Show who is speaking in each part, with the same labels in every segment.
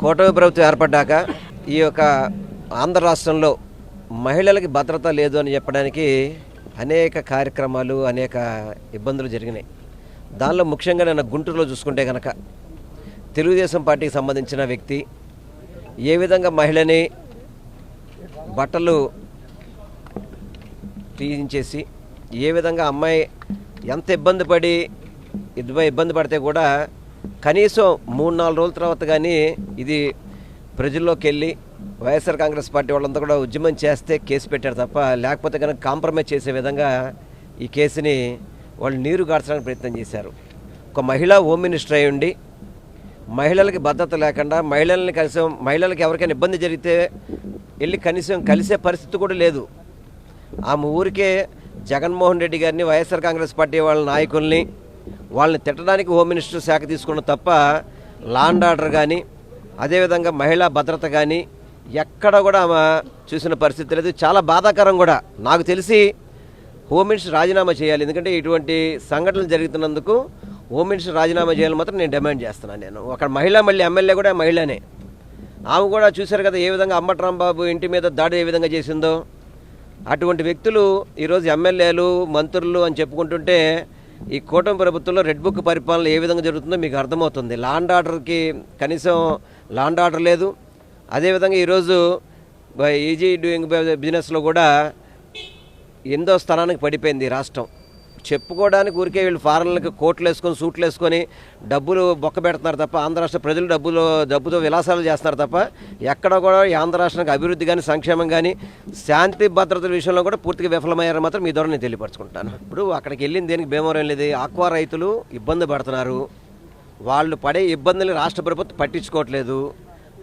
Speaker 1: కూటమి ప్రభుత్వం ఏర్పడ్డాక ఈ యొక్క ఆంధ్ర రాష్ట్రంలో మహిళలకి భద్రత లేదు అని చెప్పడానికి అనేక కార్యక్రమాలు అనేక ఇబ్బందులు జరిగినాయి. దానిలో ముఖ్యంగా నేను గుంటూరులో చూసుకుంటే కనుక తెలుగుదేశం పార్టీకి సంబంధించిన వ్యక్తి ఏ విధంగా మహిళని బట్టలు తీయించేసి ఏ విధంగా అమ్మాయి ఎంత ఇబ్బంది పడితే కూడా కనీసం 3-4 రోజుల తర్వాత కానీ ఇది ప్రజల్లోకి వెళ్ళి వైఎస్ఆర్ కాంగ్రెస్ పార్టీ వాళ్ళంతా కూడా ఉద్యమం చేస్తే కేసు పెట్టారు తప్ప, లేకపోతే కనుక కాంప్రమైజ్ చేసే విధంగా ఈ కేసుని వాళ్ళు నీరు గార్చడానికి ప్రయత్నం చేశారు. ఒక మహిళా హోమ్ మినిస్టర్ అయి ఉండి మహిళలకి భద్రత లేకుండా మహిళలకి ఎవరికైనా ఇబ్బంది జరిగితే వెళ్ళి కనీసం కలిసే పరిస్థితి కూడా లేదు. ఆమె ఊరికే జగన్మోహన్ రెడ్డి గారిని వైఎస్ఆర్ కాంగ్రెస్ పార్టీ వాళ్ళ నాయకుల్ని వాళ్ళని తిట్టడానికి హోమ్ మినిస్టర్ శాఖ తీసుకున్న తప్ప లా అండ్ ఆర్డర్ కానీ అదేవిధంగా మహిళా భద్రత కానీ ఎక్కడ కూడా ఆమె చూసిన పరిస్థితి లేదు. చాలా బాధాకరం కూడా. నాకు తెలిసి హోమ్ మినిస్టర్ రాజీనామా చేయాలి. ఎందుకంటే ఇటువంటి సంఘటనలు జరుగుతున్నందుకు హోమ్ మినిస్టర్ రాజీనామా చేయాలని మాత్రం నేను డిమాండ్ చేస్తున్నాను. నేను అక్కడ మళ్ళీ ఎమ్మెల్యే కూడా మహిళనే. ఆమె కూడా చూశారు కదా ఏ విధంగా అంబటి రాంబాబు ఇంటి మీద దాడి ఏ విధంగా చేసిందో. అటువంటి వ్యక్తులు ఈరోజు ఎమ్మెల్యేలు మంత్రులు అని చెప్పుకుంటుంటే ఈ కూటమి ప్రభుత్వంలో రెడ్ బుక్ పరిపాలన ఏ విధంగా జరుగుతుందో మీకు అర్థమవుతుంది. లా అండ్ ఆర్డర్కి కనీసం లా అండ్ ఆర్డర్ లేదు. అదేవిధంగా ఈరోజు ఈజీ డూయింగ్ బిజినెస్లో కూడా 8వ స్థానానికి పడిపోయింది రాష్ట్రం. చెప్పుకోవడానికి ఊరికే వీళ్ళు ఫారెన్లకు కోట్లు వేసుకొని సూట్లు వేసుకొని డబ్బులు బొక్క పెడుతున్నారు తప్ప ఆంధ్ర రాష్ట్ర ప్రజలు డబ్బుతో విలాసాలు చేస్తున్నారు తప్ప ఎక్కడ కూడా ఈ ఆంధ్ర రాష్ట్రానికి అభివృద్ధి కానీ సంక్షేమం కానీ శాంతి భద్రతల విషయంలో కూడా పూర్తిగా విఫలమయ్యారని మాత్రం మీ ద్వారా నేను తెలియపరచుకుంటాను. ఇప్పుడు అక్కడికి వెళ్ళింది దేనికి భీమవరం లేదు. ఆక్వా రైతులు ఇబ్బంది పడుతున్నారు. వాళ్ళు పడే ఇబ్బందులు రాష్ట్ర ప్రభుత్వం పట్టించుకోవట్లేదు.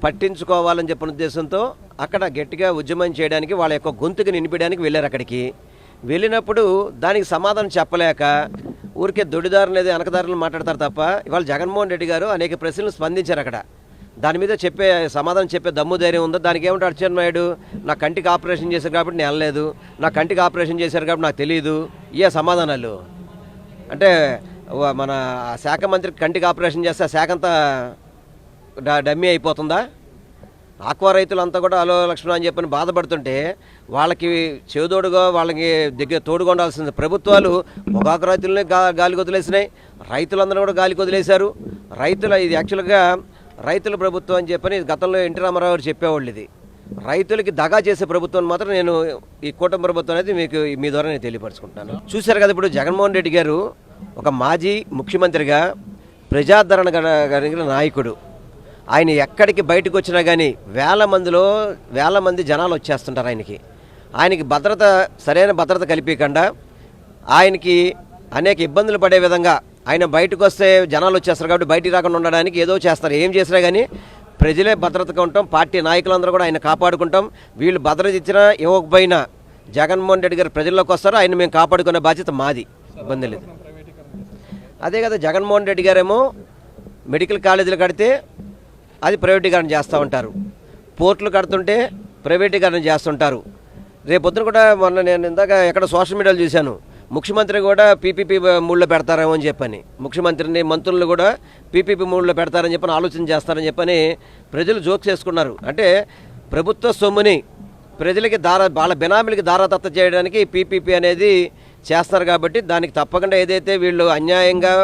Speaker 1: పట్టించుకోవాలని చెప్పిన ఉద్దేశంతో అక్కడ గట్టిగా ఉద్యమం చేయడానికి వాళ్ళ యొక్క గొంతుకు నింపడానికి వెళ్ళారు. అక్కడికి వెళ్ళినప్పుడు దానికి సమాధానం చెప్పలేక ఊరికే దొడిదారులు లేదా వెనకదారులు మాట్లాడతారు తప్ప ఇవాళ జగన్మోహన్ రెడ్డి గారు అనేక ప్రశ్నలు స్పందించారు. అక్కడ దాని మీద సమాధానం చెప్పే దమ్ము ధైర్యం ఉందో. దానికి ఏమంటే అచ్చెన్నాయుడు నా కంటికి ఆపరేషన్ చేశారు కాబట్టి నేను వెళ్ళలేదు, నా కంటికి ఆపరేషన్ చేశారు కాబట్టి నాకు తెలియదు. ఇయే సమాధానాలు అంటే మన శాఖ మంత్రికి కంటికి ఆపరేషన్ చేస్తే ఆ శాఖ అంతా డమ్మీ అయిపోతుందా? ఆక్వా రైతులంతా కూడా అలో లక్ష్మణ అని చెప్పని బాధపడుతుంటే వాళ్ళకి చేదోడుగా వాళ్ళకి దగ్గర తోడుగా ఉండాల్సింది ప్రభుత్వాలు. పొగాకు రైతులని గాలికి వదిలేసినాయి, రైతులందరూ కూడా గాలికి వదిలేశారు. ఇది యాక్చువల్గా రైతుల ప్రభుత్వం అని చెప్పని గతంలో ఎన్టీ రామారావు గారు చెప్పేవాళ్ళు. ఇది రైతులకి దగా చేసే ప్రభుత్వం మాత్రం నేను ఈ కూటమి ప్రభుత్వం అనేది మీకు మీ ద్వారా నేను తెలియపరచుకుంటాను. చూశారు కదా ఇప్పుడు జగన్మోహన్ రెడ్డి గారు ఒక మాజీ ముఖ్యమంత్రిగా ప్రజాదరణ కలిగిన నాయకుడు. ఆయన ఎక్కడికి బయటకు వచ్చినా కానీ వేల మంది జనాలు వచ్చేస్తుంటారు ఆయనకి సరైన భద్రత కల్పించకుండా ఆయనకి అనేక ఇబ్బందులు పడే విధంగా ఆయన బయటకు వస్తే జనాలు వచ్చేస్తారు కాబట్టి బయటికి రాకుండా ఉండడానికి ఏదో చేస్తారు. ఏం చేసినా కానీ ప్రజలే భద్రతగా ఉంటాం. పార్టీ నాయకులందరూ కూడా ఆయన కాపాడుకుంటాం. వీళ్ళు భద్రత ఇచ్చినా ఇవ్వకపోయినా జగన్మోహన్ రెడ్డి గారు ప్రజల్లోకి వస్తారు. ఆయన మేము కాపాడుకునే బాధ్యత మాది, ఇబ్బంది లేదు. అదే కదా జగన్మోహన్ రెడ్డి గారేమో మెడికల్ కాలేజీలు కడితే అది ప్రైవేటీకరణ చేస్తూ ఉంటారు, పోర్టులు కడుతుంటే ప్రైవేటీకరణ చేస్తుంటారు. రేపొద్దున కూడా మొన్న నేను ఇందాక ఎక్కడ సోషల్ మీడియాలో చూశాను, ముఖ్యమంత్రి కూడా పీపీపీ మూడ్లో పెడతారేమో అని చెప్పని, ముఖ్యమంత్రిని మంత్రులను కూడా పీపీపీ మూడ్లో పెడతారని చెప్పని ఆలోచన చేస్తారని చెప్పని ప్రజలు జోక్ చేసుకున్నారు. అంటే ప్రభుత్వ సొమ్ముని ప్రజలకి వాళ్ళ బినామీలకి దారాదత్త చేయడానికి పీపీపీ అనేది చేస్తారు. కాబట్టి దానికి తప్పకుండా ఏదైతే వీళ్ళు అన్యాయంగా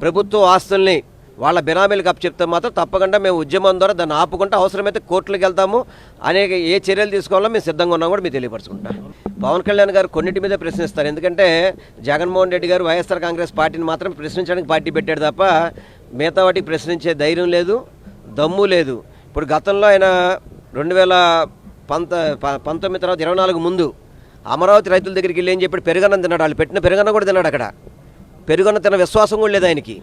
Speaker 1: ప్రభుత్వ ఆస్తుల్ని వాళ్ళ బినామీలకు అప్పచెప్తే మాత్రం తప్పకుండా మేము ఉద్యమం ద్వారా దాన్ని ఆపుకుంటే అవసరమైతే కోర్టులకు వెళ్తాము. అనేక ఏ చర్యలు తీసుకోవాలో మేము సిద్ధంగా ఉన్నాం కూడా మీరు తెలియపరచుకుంటాం. పవన్ కళ్యాణ్ గారు కొన్నిటి మీద ప్రశ్నిస్తారు. ఎందుకంటే జగన్మోహన్ రెడ్డి గారు వైఎస్ఆర్ కాంగ్రెస్ పార్టీని మాత్రం ప్రశ్నించడానికి పార్టీ పెట్టాడు తప్ప మిగతా వాటికి ప్రశ్నించే ధైర్యం లేదు, దమ్ము లేదు. ఇప్పుడు గతంలో ఆయన 2019 తర్వాత 24 ముందు అమరావతి రైతుల దగ్గరికి వెళ్ళి ఏం చెప్పాడు, పెరుగన్నం తిన్నాడు. వాళ్ళు పెట్టిన పెరుగన్నం కూడా తిన్నాడు. అక్కడ పెరుగన్నం తిన్న విశ్వాసం కూడా లేదు ఆయనకి.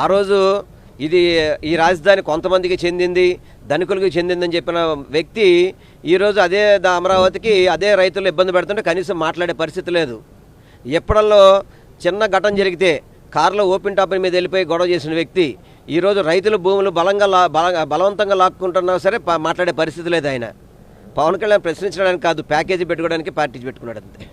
Speaker 1: ఆ రోజు ఈ రాజధాని కొంతమందికి చెందింది, ధనికులకి చెందిందని చెప్పిన వ్యక్తి ఈరోజు అదే అమరావతికి అదే రైతులు ఇబ్బంది పెడుతుంటే కనీసం మాట్లాడే పరిస్థితి లేదు. ఎప్పుడల్లో చిన్న ఘటన జరిగితే కారులో ఓపెన్ టాప్ మీద వెళ్ళిపోయి గొడవ చేసిన వ్యక్తి ఈరోజు రైతుల భూములు బలవంతంగా లాక్కుంటున్నా సరే మాట్లాడే పరిస్థితి లేదు. ఆయన పవన్ కళ్యాణ్ ప్రశ్నించడానికి కాదు, ప్యాకేజీ పెట్టుకోవడానికి పార్టీ పెట్టుకున్నాడు అంతే.